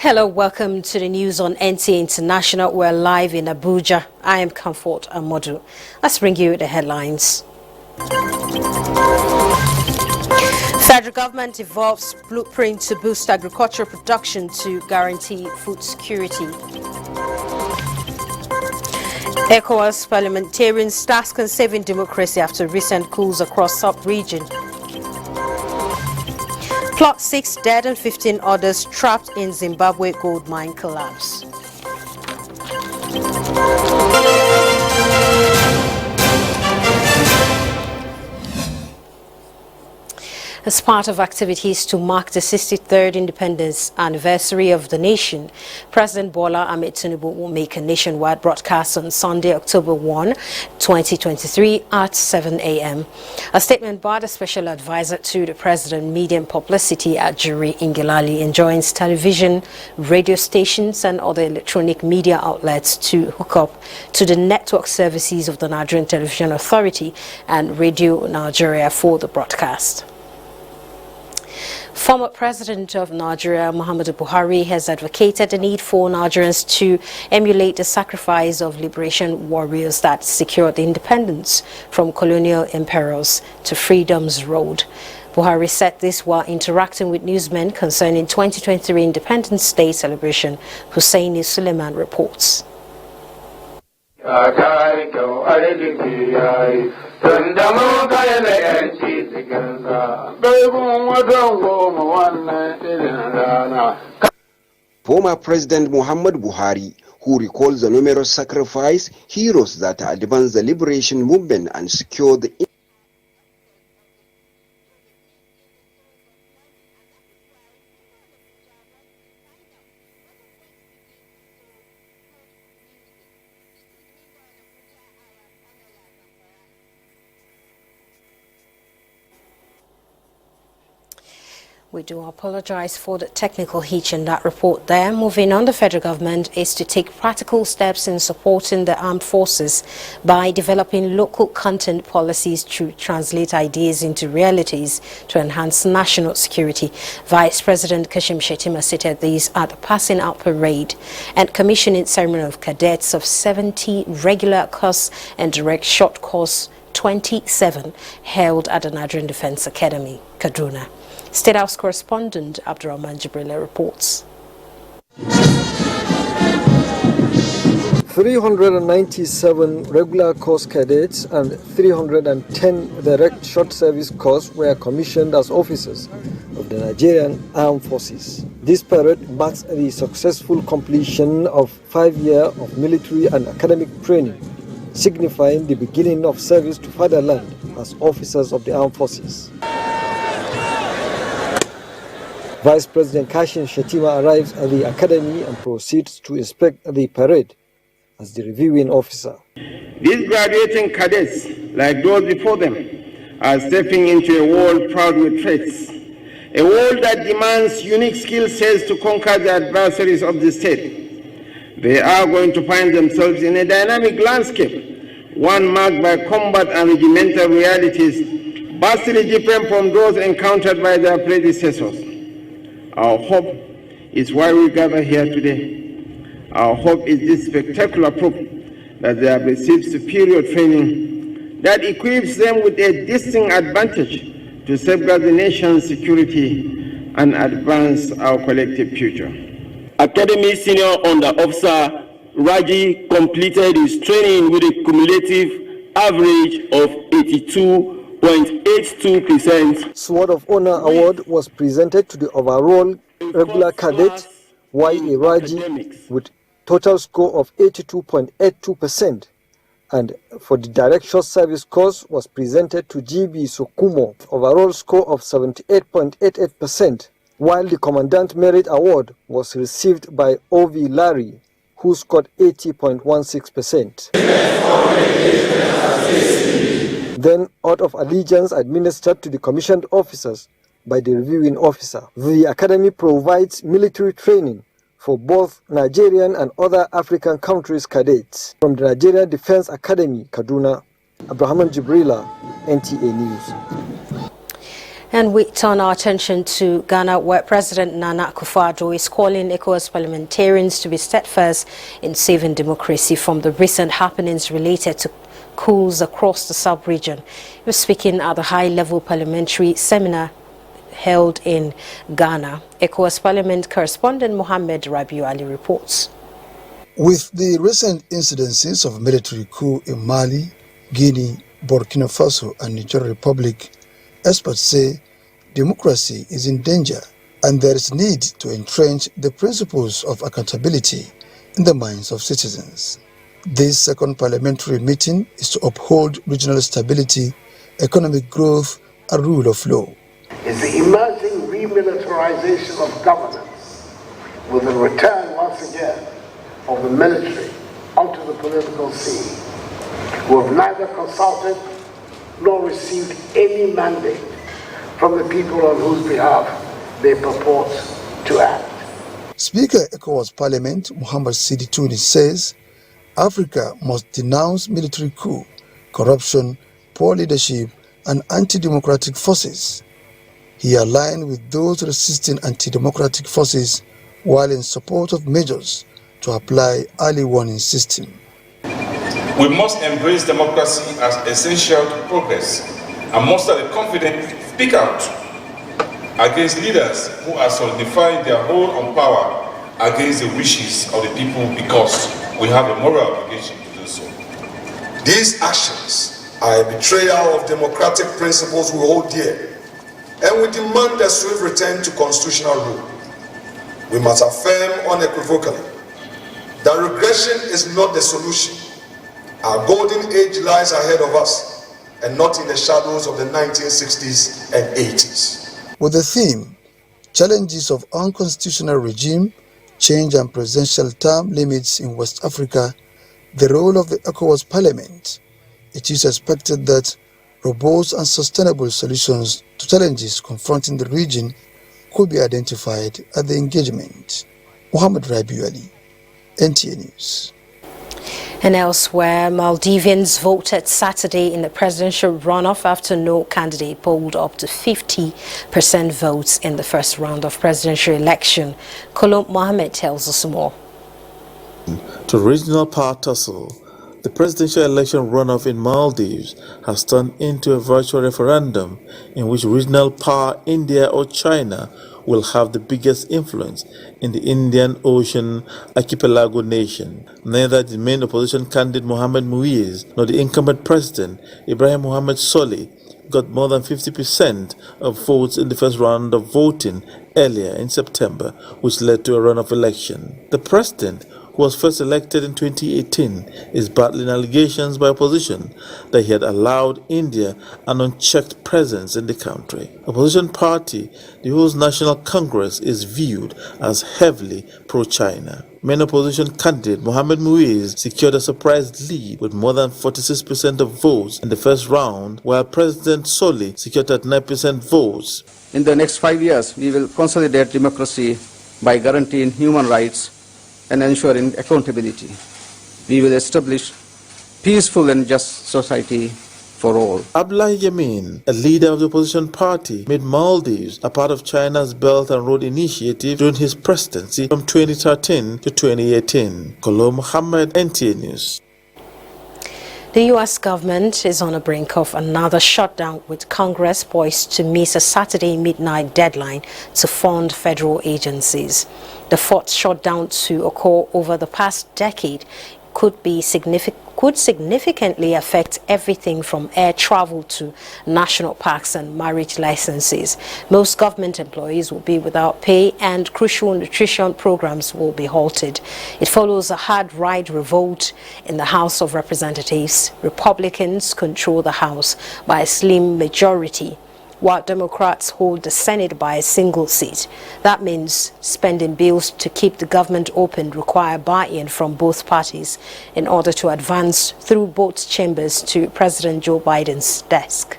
Hello, welcome to the news on NTA International. We're live in Abuja. I am Comfort Amodu. Let's bring you the headlines. Federal government evolves blueprint to boost agricultural production to guarantee food security. ECOWAS parliamentarians tasked on saving democracy after recent coups across sub-region. Plot 6 dead and 15 others trapped in Zimbabwe gold mine collapse. As part of activities to mark the 63rd independence anniversary of the nation, President Bola Ahmed Tinubu will make a nationwide broadcast on Sunday, October 1, 2023 at 7 a.m. A statement by the special advisor to the president, Media and Publicity Ajuri Ingilali, enjoins television, radio stations and other electronic media outlets to hook up to the network services of the Nigerian Television Authority and Radio Nigeria for the broadcast. Former President of Nigeria, Muhammadu Buhari, has advocated the need for Nigerians to emulate the sacrifice of liberation warriors that secured independence from colonial emperors to freedom's road. Buhari said this while interacting with newsmen concerning 2023 Independence Day celebration. Husseini Suleiman reports. Former President Muhammad Buhari, who recalls the numerous sacrifice heroes that advanced the liberation movement and secured the We do apologize for the technical hitch in that report there. Moving on, the federal government is to take practical steps in supporting the armed forces by developing local content policies to translate ideas into realities to enhance national security. Vice President Kashim Shettima stated this at the passing out parade and commissioning ceremony of cadets of 70 regular course and direct short course 27 held at the Nigerian Defense Academy, Kaduna. State House correspondent Abdurrahman Jibrila reports. 397 regular course cadets and 310 direct short service corps were commissioned as officers of the Nigerian Armed Forces. This parade marks the successful completion of 5 years of military and academic training, signifying the beginning of service to fatherland as officers of the Armed Forces. Vice President Kashim Shettima arrives at the academy and proceeds to inspect the parade as the reviewing officer. These graduating cadets, like those before them, are stepping into a world proud with threats, a world that demands unique skill sets to conquer the adversaries of the state. They are going to find themselves in a dynamic landscape, one marked by combat and regimental realities vastly different from those encountered by their predecessors. Our hope is why we gather here today. Our hope is this spectacular proof that they have received superior training that equips them with a distinct advantage to safeguard the nation's security and advance our collective future. Academy Senior Under Officer Raji completed his training with a cumulative average of 82.82%. Sword of Honor Award was presented to the overall regular cadet Y.A. Raji with total score of 82.82%, and for the direct short service course was presented to G.B. Sokumo, overall score of 78.88%, while the Commandant Merit Award was received by O.V. Larry, who scored 80.16%. Then, oath of allegiance administered to the commissioned officers by the reviewing officer. The academy provides military training for both Nigerian and other African countries' cadets. From the Nigerian Defense Academy, Kaduna, Abraham Jibrila, NTA News. And we turn our attention to Ghana, where President Nana Akufo-Addo is calling ECOWAS parliamentarians to be steadfast in saving democracy from the recent happenings related to coups across the sub-region. He was speaking at the high-level parliamentary seminar held in Ghana. ECOWAS Parliament correspondent Mohammed Rabiu Ali reports. With the recent incidences of military coup in Mali, Guinea, Burkina Faso and Niger Republic, experts say democracy is in danger and there is need to entrench the principles of accountability in the minds of citizens. This second parliamentary meeting is to uphold regional stability, economic growth and rule of law. It's the emerging remilitarization of governance with the return once again of the military onto the political scene, who have neither consulted nor received any mandate from the people on whose behalf they purport to act. Speaker ECOWAS Parliament Muhammad Sidi Tunis says Africa must denounce military coup, corruption, poor leadership and anti-democratic forces. He aligned with those resisting anti-democratic forces while in support of measures to apply early warning system. We must embrace democracy as essential to progress and muster the confidence to speak out against leaders who are solidifying their hold on power against the wishes of the people because we have a moral obligation to do so. These actions are a betrayal of democratic principles we hold dear, and we demand a swift return to constitutional rule. We must affirm unequivocally that regression is not the solution. Our golden age lies ahead of us and not in the shadows of the 1960s and 80s. With the theme, Challenges of Unconstitutional Regime, Change and Presidential Term Limits in West Africa, the role of the ECOWAS Parliament, it is expected that robust and sustainable solutions to challenges confronting the region could be identified at the engagement. Mohammed Rabiu Ali, NTA News. And elsewhere, Maldivians voted Saturday in the presidential runoff after no candidate polled up to 50% votes in the first round of presidential election. Kolom Mohammed tells us more. To regional power tussle, the presidential election runoff in Maldives has turned into a virtual referendum in which regional power India or China will have the biggest influence in the Indian Ocean archipelago nation. Neither the main opposition candidate Mohamed Muiz nor the incumbent president Ibrahim Mohamed Solih got more than 50% of votes in the first round of voting earlier in September, which led to a runoff election. The president, who was first elected in 2018, is battling allegations by opposition that he had allowed India an unchecked presence in the country. Opposition party, the People's National Congress, is viewed as heavily pro-China. Main opposition candidate Mohamed Muiz secured a surprise lead with more than 46% of votes in the first round, while President Solih secured 39% votes. In the next 5 years, we will consolidate democracy by guaranteeing human rights and ensuring accountability. We will establish peaceful and just society for all. Abdullahi Yamin, a leader of the opposition party, made Maldives a part of China's Belt and Road Initiative during his presidency from 2013 to 2018. Kolom Mohammed, NTA News. The U.S. government is on the brink of another shutdown, with Congress poised to miss a Saturday midnight deadline to fund federal agencies. The fourth shutdown to occur over the past decade could significantly affect everything from air travel to national parks and marriage licenses. Most government employees will be without pay and crucial nutrition programs will be halted. It follows a hard-right revolt in the House of Representatives. Republicans control the House by a slim majority, while Democrats hold the Senate by a single seat. That means spending bills to keep the government open require buy-in from both parties in order to advance through both chambers to President Joe Biden's desk.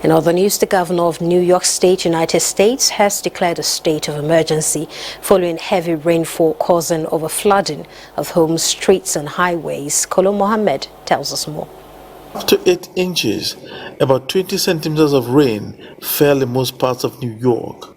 In other news, the governor of New York State, United States, has declared a state of emergency following heavy rainfall causing overflooding of homes, streets and highways. Kolom Mohammed tells us more. Up to 8 inches, about 20 centimeters of rain fell in most parts of New York.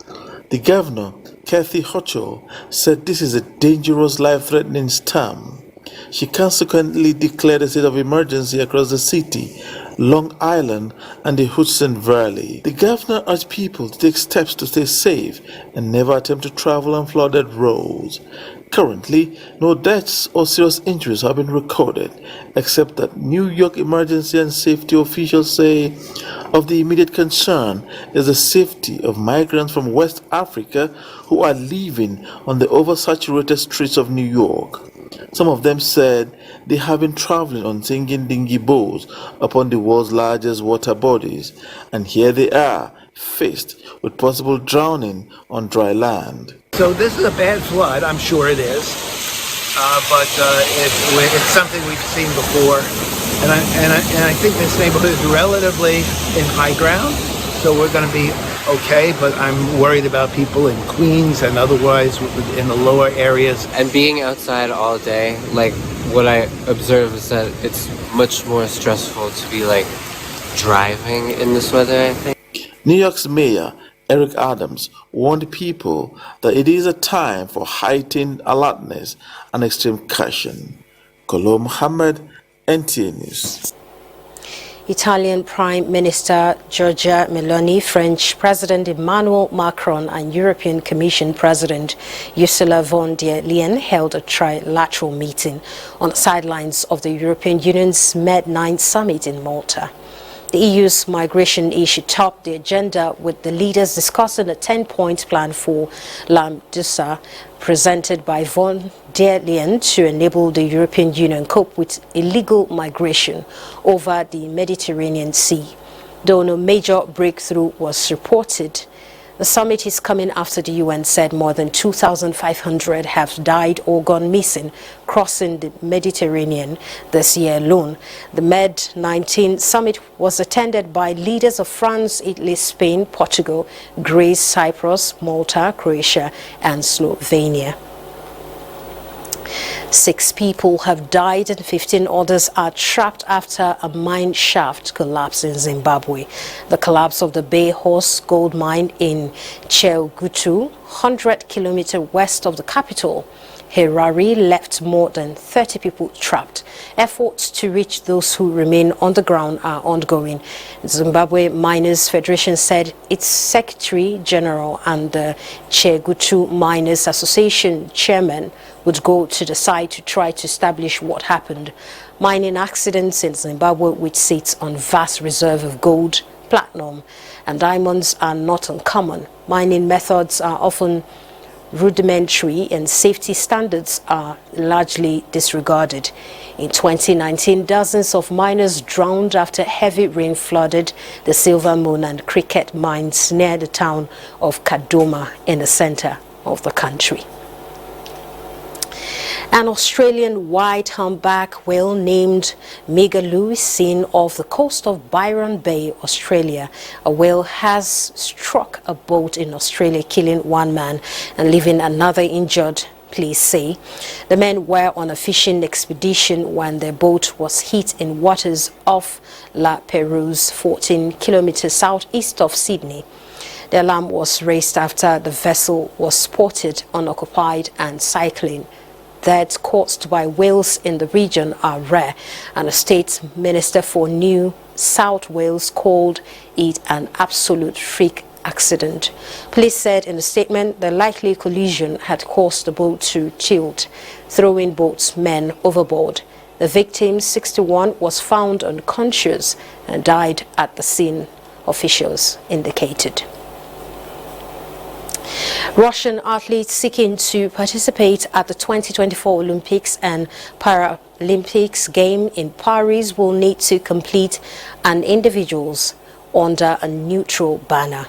The governor, Kathy Hochul, said this is a dangerous, life-threatening storm. She consequently declared a state of emergency across the city, Long Island, and the Hudson Valley. The governor urged people to take steps to stay safe and never attempt to travel on flooded roads. Currently, no deaths or serious injuries have been recorded, except that New York emergency and safety officials say of the immediate concern is the safety of migrants from West Africa who are living on the oversaturated streets of New York. Some of them said they have been traveling on sinking dinghy boats upon the world's largest water bodies, and here they are, faced with possible drowning on dry land. So this is a bad flood, I'm sure it is, but it's something we've seen before, and I think this neighborhood is relatively in high ground, so we're going to be okay, but I'm worried about people in Queens and otherwise in the lower areas. And being outside all day, like what I observe is that it's much more stressful to be like driving in this weather, I think. New York's Mayor Eric Adams warned people that it is a time for heightened alertness and extreme caution. Kolo Muhammad, NTA News. Italian Prime Minister Giorgia Meloni, French President Emmanuel Macron, and European Commission President Ursula von der Leyen held a trilateral meeting on the sidelines of the European Union's Med-9 summit in Malta. The EU's migration issue topped the agenda, with the leaders discussing a 10-point plan for Lampedusa presented by von der Leyen to enable the European Union cope with illegal migration over the Mediterranean Sea. Though no major breakthrough was reported, the summit is coming after the UN said more than 2,500 have died or gone missing crossing the Mediterranean this year alone. The Med-19 summit was attended by leaders of France, Italy, Spain, Portugal, Greece, Cyprus, Malta, Croatia, and Slovenia. 6 people have died and 15 others are trapped after a mine shaft collapsed in Zimbabwe. The collapse of the Bay Horse gold mine in Chegutu, 100 kilometers west of the capital, Harare, left more than 30 people trapped. Efforts to reach those who remain on the ground are ongoing. Zimbabwe Miners Federation said its Secretary General and the Chegutu Miners Association chairman would go to the site to try to establish what happened. Mining accidents in Zimbabwe, which sits on vast reserve of gold, platinum, and diamonds, are not uncommon. Mining methods are often rudimentary and safety standards are largely disregarded. In 2019, dozens of miners drowned after heavy rain flooded the Silver Moon and Cricket mines near the town of Kadoma in the center of the country. An Australian white humpback whale named Megaloo is seen off the coast of Byron Bay, Australia. A whale has struck a boat in Australia, killing 1 man and leaving another injured, police say. The men were on a fishing expedition when their boat was hit in waters off La Perouse, 14 kilometers southeast of Sydney. The alarm was raised after the vessel was spotted unoccupied and cycling. Deaths caused by whales in the region are rare, and the state minister for New South Wales called it an absolute freak accident. Police said in a statement the likely collision had caused the boat to tilt, throwing boat's men overboard. The victim, 61, was found unconscious and died at the scene, officials indicated. Russian athletes seeking to participate at the 2024 Olympics and Paralympics game in Paris will need to complete an individuals under a neutral banner.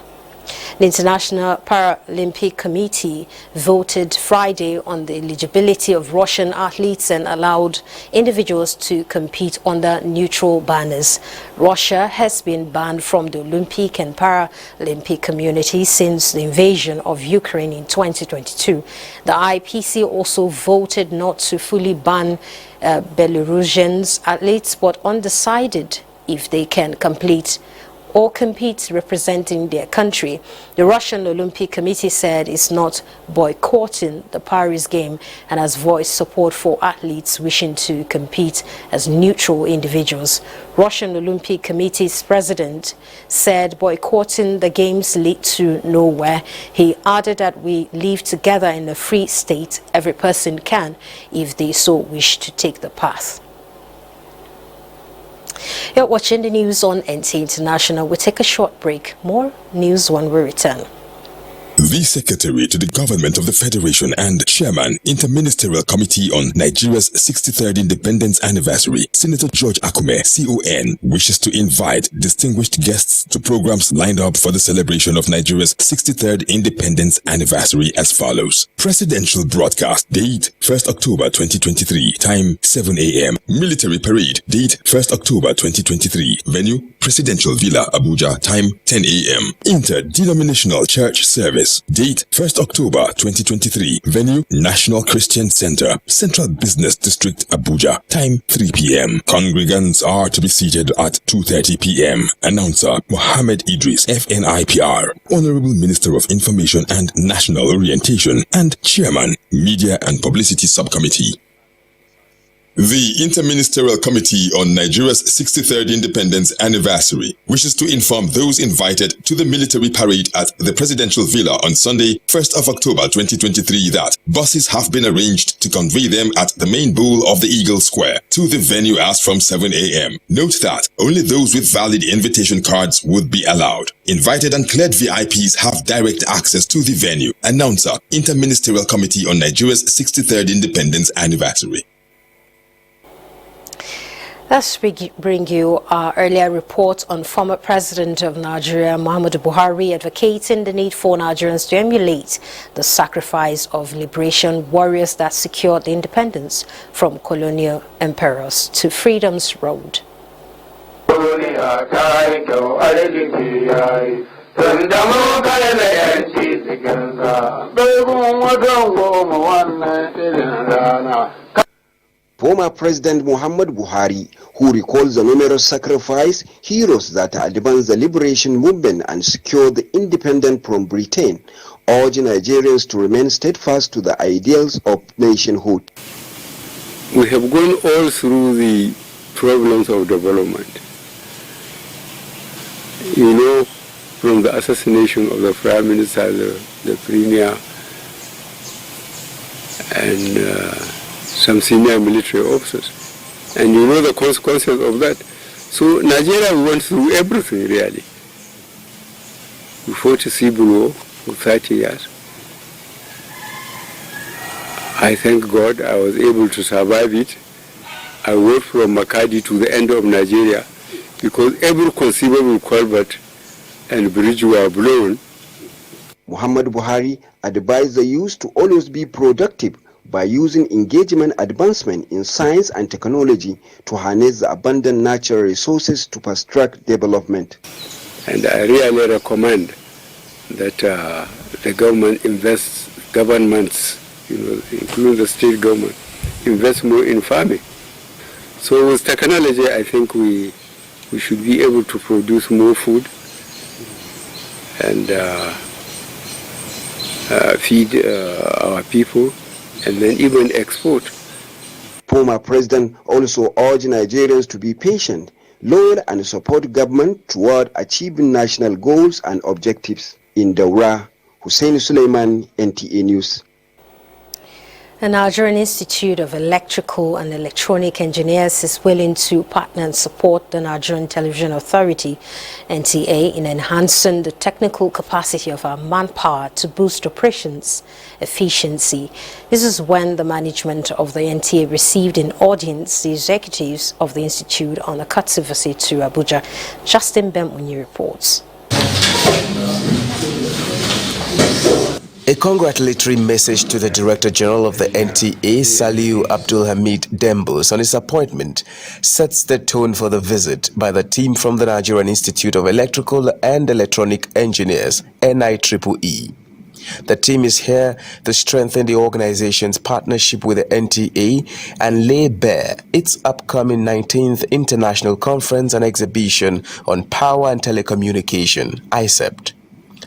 The International Paralympic Committee voted Friday on the eligibility of Russian athletes and allowed individuals to compete under neutral banners. Russia has been banned from the Olympic and Paralympic community since the invasion of Ukraine in 2022. The IPC also voted not to fully ban Belarusian athletes, but undecided if they can complete or compete representing their country. The Russian Olympic Committee said it's not boycotting the Paris game and has voiced support for athletes wishing to compete as neutral individuals. Russian Olympic Committee's president said boycotting the games lead to nowhere. He added that we live together in a free state. Every person can, if they so wish, to take the path. You're watching the news on NTA International. We'll take a short break. More news when we return. The Secretary to the Government of the Federation and Chairman, Interministerial Committee on Nigeria's 63rd Independence Anniversary, Senator George Akume, CON, wishes to invite distinguished guests to programs lined up for the celebration of Nigeria's 63rd Independence Anniversary as follows. Presidential broadcast, date 1st October 2023, time 7 a.m. Military parade, date 1st October 2023, venue Presidential Villa, Abuja, time 10 a.m. Interdenominational church service, date 1st October 2023, venue National Christian Center, Central Business District, Abuja, time 3 p.m. Congregants are to be seated at 2:30 p.m. Announcer Mohammed Idris, FNIPR, Honorable Minister of Information and National Orientation and Chairman, Media and Publicity Subcommittee. The Interministerial Committee on Nigeria's 63rd Independence Anniversary wishes to inform those invited to the military parade at the Presidential Villa on Sunday, 1st of October 2023 that buses have been arranged to convey them at the main bowl of the Eagle Square to the venue as from 7 a.m. Note that only those with valid invitation cards would be allowed. Invited and cleared VIPs have direct access to the venue. Announcer, Interministerial Committee on Nigeria's 63rd Independence Anniversary. Let's bring you our earlier report on former President of Nigeria, Muhammadu Buhari, advocating the need for Nigerians to emulate the sacrifice of liberation warriors that secured the independence from colonial emperors to freedom's road. Former President Muhammad Buhari, who recalls the numerous sacrifice heroes that advanced the liberation movement and secured the independence from Britain, urged Nigerians to remain steadfast to the ideals of nationhood. We have gone all through the problems of development. You know, from the assassination of the Prime Minister, the Premier, and some senior military officers. And you know the consequences of that. So Nigeria went through everything, really. We fought a civil war for 30 years. I thank God I was able to survive it. I worked from Makadi to the end of Nigeria because every conceivable culvert and bridge were blown. Muhammad Buhari advised the youth to always be productive by using engagement advancement in science and technology to harness the abundant natural resources to fast-track development. And I really recommend that the government governments, including the state government, invest more in farming. So with technology, I think we should be able to produce more food and feed our people, and then even export. Former president also urged Nigerians to be patient, loyal, and support government toward achieving national goals and objectives. In Daura, Hussein Suleiman, NTA News. The Nigerian Institute of Electrical and Electronic Engineers is willing to partner and support the Nigerian Television Authority, NTA, in enhancing the technical capacity of our manpower to boost operations efficiency. This is when the management of the NTA received in audience the executives of the Institute on a courtesy visit to Abuja. Justin Bemwini reports. A congratulatory message to the Director General of the NTA, Saliu Abdul Hamid Dembus, on his appointment sets the tone for the visit by the team from the Nigerian Institute of Electrical and Electronic Engineers, NIEE. The team is here to strengthen the organization's partnership with the NTA and lay bare its upcoming 19th International Conference and Exhibition on Power and Telecommunication, ICEPT.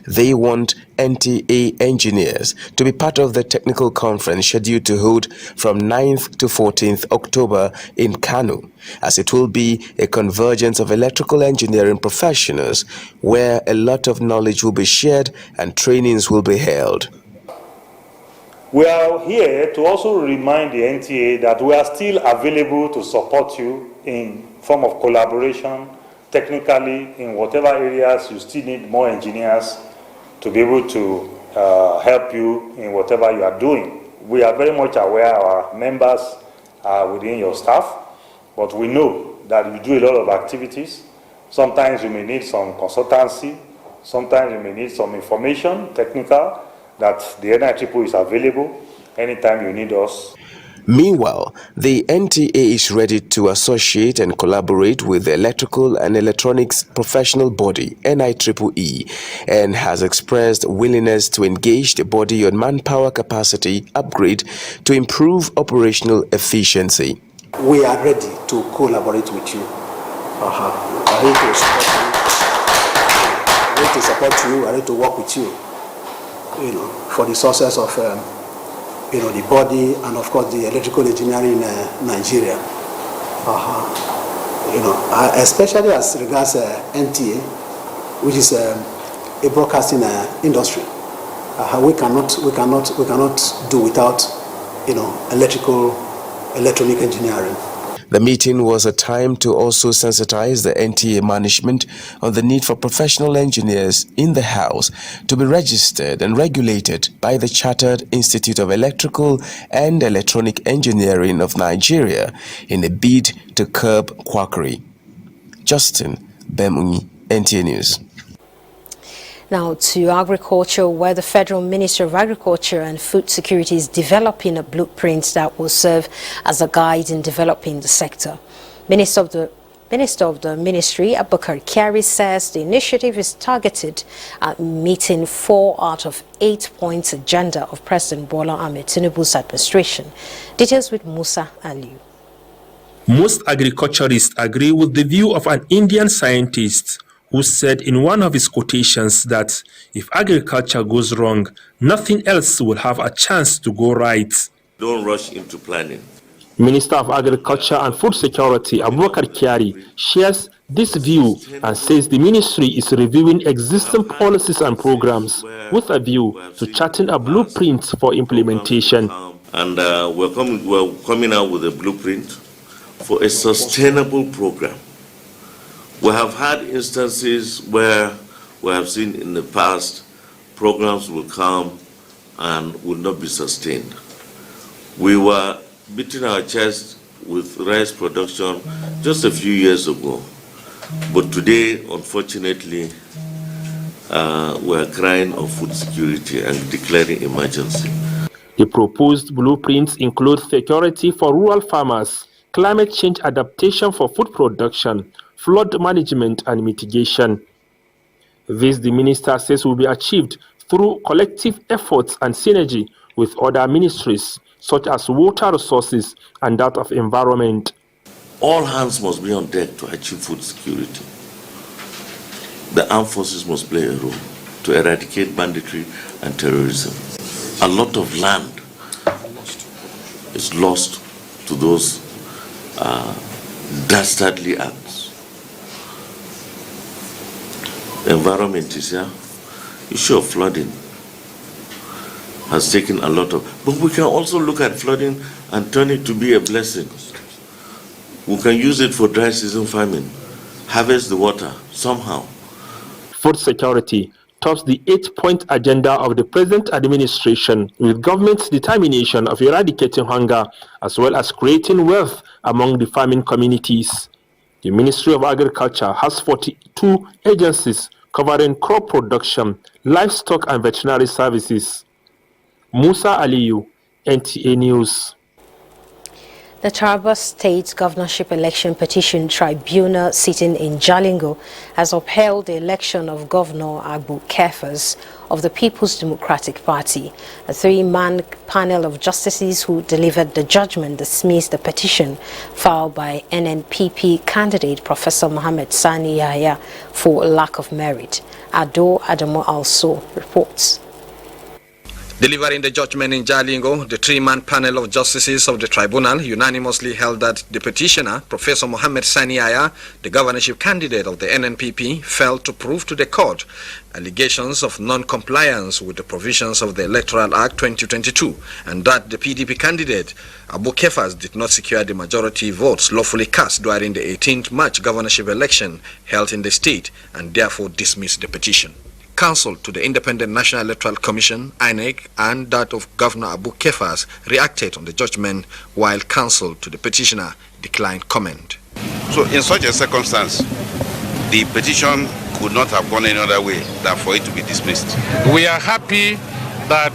They want NTA engineers to be part of the technical conference scheduled to hold from 9th to 14th October in Kano, as it will be a convergence of electrical engineering professionals where a lot of knowledge will be shared and trainings will be held. We are here to also remind the NTA that we are still available to support you in form of collaboration, technically, in whatever areas you still need more engineers to be able to help you in whatever you are doing. We are very much aware our members are within your staff, but we know that you do a lot of activities. Sometimes you may need some consultancy, sometimes you may need some information, technical, that the NTAi is available anytime you need us. Meanwhile, the NTA is ready to associate and collaborate with the electrical and electronics professional body NIEEE and has expressed willingness to engage the body on manpower capacity upgrade to improve operational efficiency. We are ready to collaborate with you. We are ready to support you. We are ready to work with you. For the success of the body and of course the electrical engineering in Nigeria. Especially as regards NTA, which is a broadcasting industry. We cannot do without electronic engineering. The meeting was a time to also sensitize the NTA management on the need for professional engineers in the house to be registered and regulated by the Chartered Institute of Electrical and Electronic Engineering of Nigeria in a bid to curb quackery. Justin Bemungi, NTA News. Now to agriculture, where the Federal Ministry of Agriculture and Food Security is developing a blueprint that will serve as a guide in developing the sector. Minister of the Ministry, Abubakar Kyari, says the initiative is targeted at meeting 4 out of 8 points agenda of President Bola Ahmed Tinubu's administration. Details with Musa Aliu. Most agriculturists agree with the view of an Indian scientist who said in one of his quotations that if agriculture goes wrong, nothing else will have a chance to go right. Don't rush into planning. Minister of Agriculture and Food Security, Abubakar Kyari, shares this view and says the ministry is reviewing existing policies and programs with a view to charting a blueprint for implementation. And we're coming out with a blueprint for a sustainable program. We have had instances where we have seen in the past programs will come and will not be sustained. We were beating our chest with rice production just a few years ago, but today, unfortunately, we are crying of food security and declaring emergency. The proposed blueprints include security for rural farmers, climate change adaptation for food production, flood management and mitigation. This, the minister says, will be achieved through collective efforts and synergy with other ministries, such as water resources and that of environment. All hands must be on deck to achieve food security. The armed forces must play a role to eradicate banditry and terrorism. A lot of land is lost to those dastardly acts. Environment is here. Issue of flooding has taken a lot of, but we can also look at flooding and turn it to be a blessing. We can use it for dry season farming, harvest the water somehow. Food security tops the 8-point agenda of the present administration, with government's determination of eradicating hunger as well as creating wealth among the farming communities. The Ministry of Agriculture has 42 agencies covering crop production, livestock and veterinary services. Musa Aliyu, NTA News. The Taraba State Governorship Election Petition Tribunal sitting in Jalingo has upheld the election of Governor Abu Kefas of the People's Democratic Party. A three-man panel of justices who delivered the judgment dismissed the petition filed by NNPP candidate Professor Mohammed Sani Yahya for lack of merit. Ado Adamu also reports. Delivering the judgment in Jalingo, the three-man panel of justices of the tribunal unanimously held that the petitioner, Professor Mohammed Sani Yahya, the governorship candidate of the NNPP, failed to prove to the court allegations of non-compliance with the provisions of the Electoral Act 2022, and that the PDP candidate, Abu Kefas, did not secure the majority votes lawfully cast during the 18th March governorship election held in the state, and therefore dismissed the petition. Counsel to the Independent National Electoral Commission, INEC, and that of Governor Abu Kefas reacted on the judgment, while counsel to the petitioner declined comment. So in such a circumstance, the petition could not have gone any other way than for it to be dismissed. We are happy that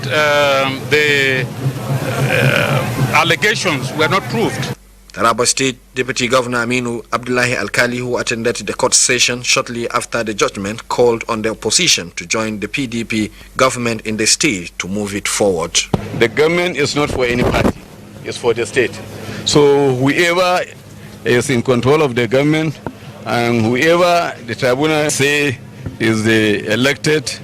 the allegations were not proved. Taraba State Deputy Governor Aminu Abdullahi Alkali, who attended the court session shortly after the judgment, called on the opposition to join the PDP government in the state to move it forward. The government is not for any party, it's for the state. So whoever is in control of the government and whoever the tribunal say is the elected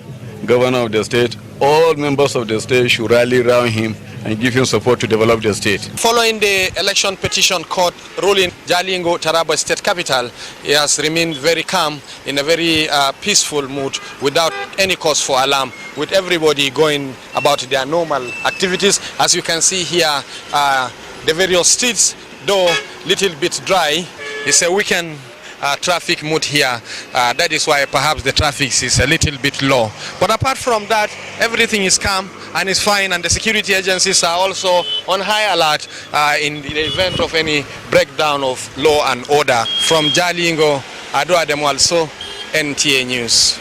governor of the state, all members of the state should rally around him and give him support to develop the state. Following the election petition court ruling, Jalingo, Taraba State Capital, has remained very calm, in a very peaceful mood, without any cause for alarm, with everybody going about their normal activities. As you can see here, the various streets, though little bit dry, it's a weekend traffic mood here. That is why perhaps the traffic is a little bit low. But apart from that, everything is calm and is fine, and the security agencies are also on high alert in the event of any breakdown of law and order. From Jalingo, Ado Adamu also, NTA News.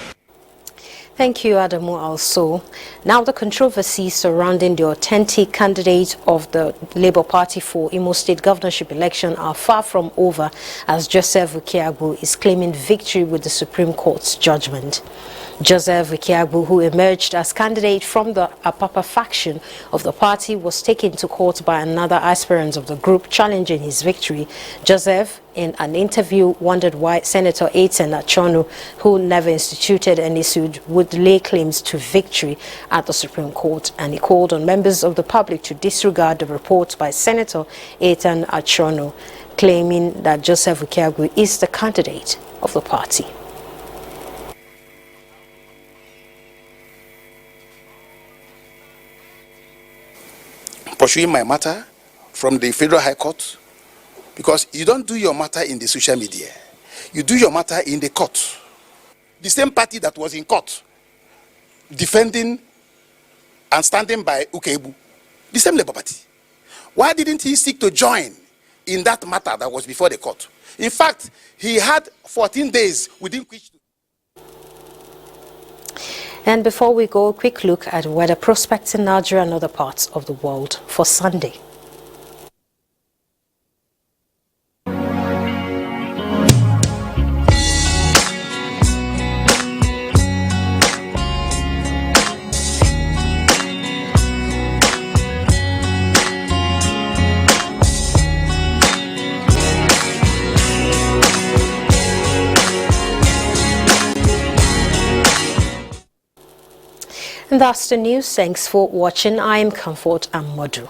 Thank you, Adamu also. Now the controversy surrounding the authentic candidate of the Labour Party for Imo State governorship election are far from over, as Joseph Ukiagbu is claiming victory with the Supreme Court's judgment. Joseph Ukiagbu, who emerged as candidate from the Apapa faction of the party, was taken to court by another aspirant of the group challenging his victory. Joseph, in an interview, wondered why Senator Eitan Achonu, who never instituted any suit, would lay claims to victory at the Supreme Court, and he called on members of the public to disregard the report by Senator Eitan Achonu, claiming that Joseph Ukiagbu is the candidate of the party. Pursuing my matter from the Federal High Court, because you don't do your matter in the social media. You do your matter in the court. The same party that was in court defending and standing by Ukebu, the same Labour Party. Why didn't he seek to join in that matter that was before the court? In fact, he had 14 days within which to... And before we go, a quick look at weather prospects in Nigeria and other parts of the world for Sunday. And that's the news. Thanks for watching. I am Comfort Amodu.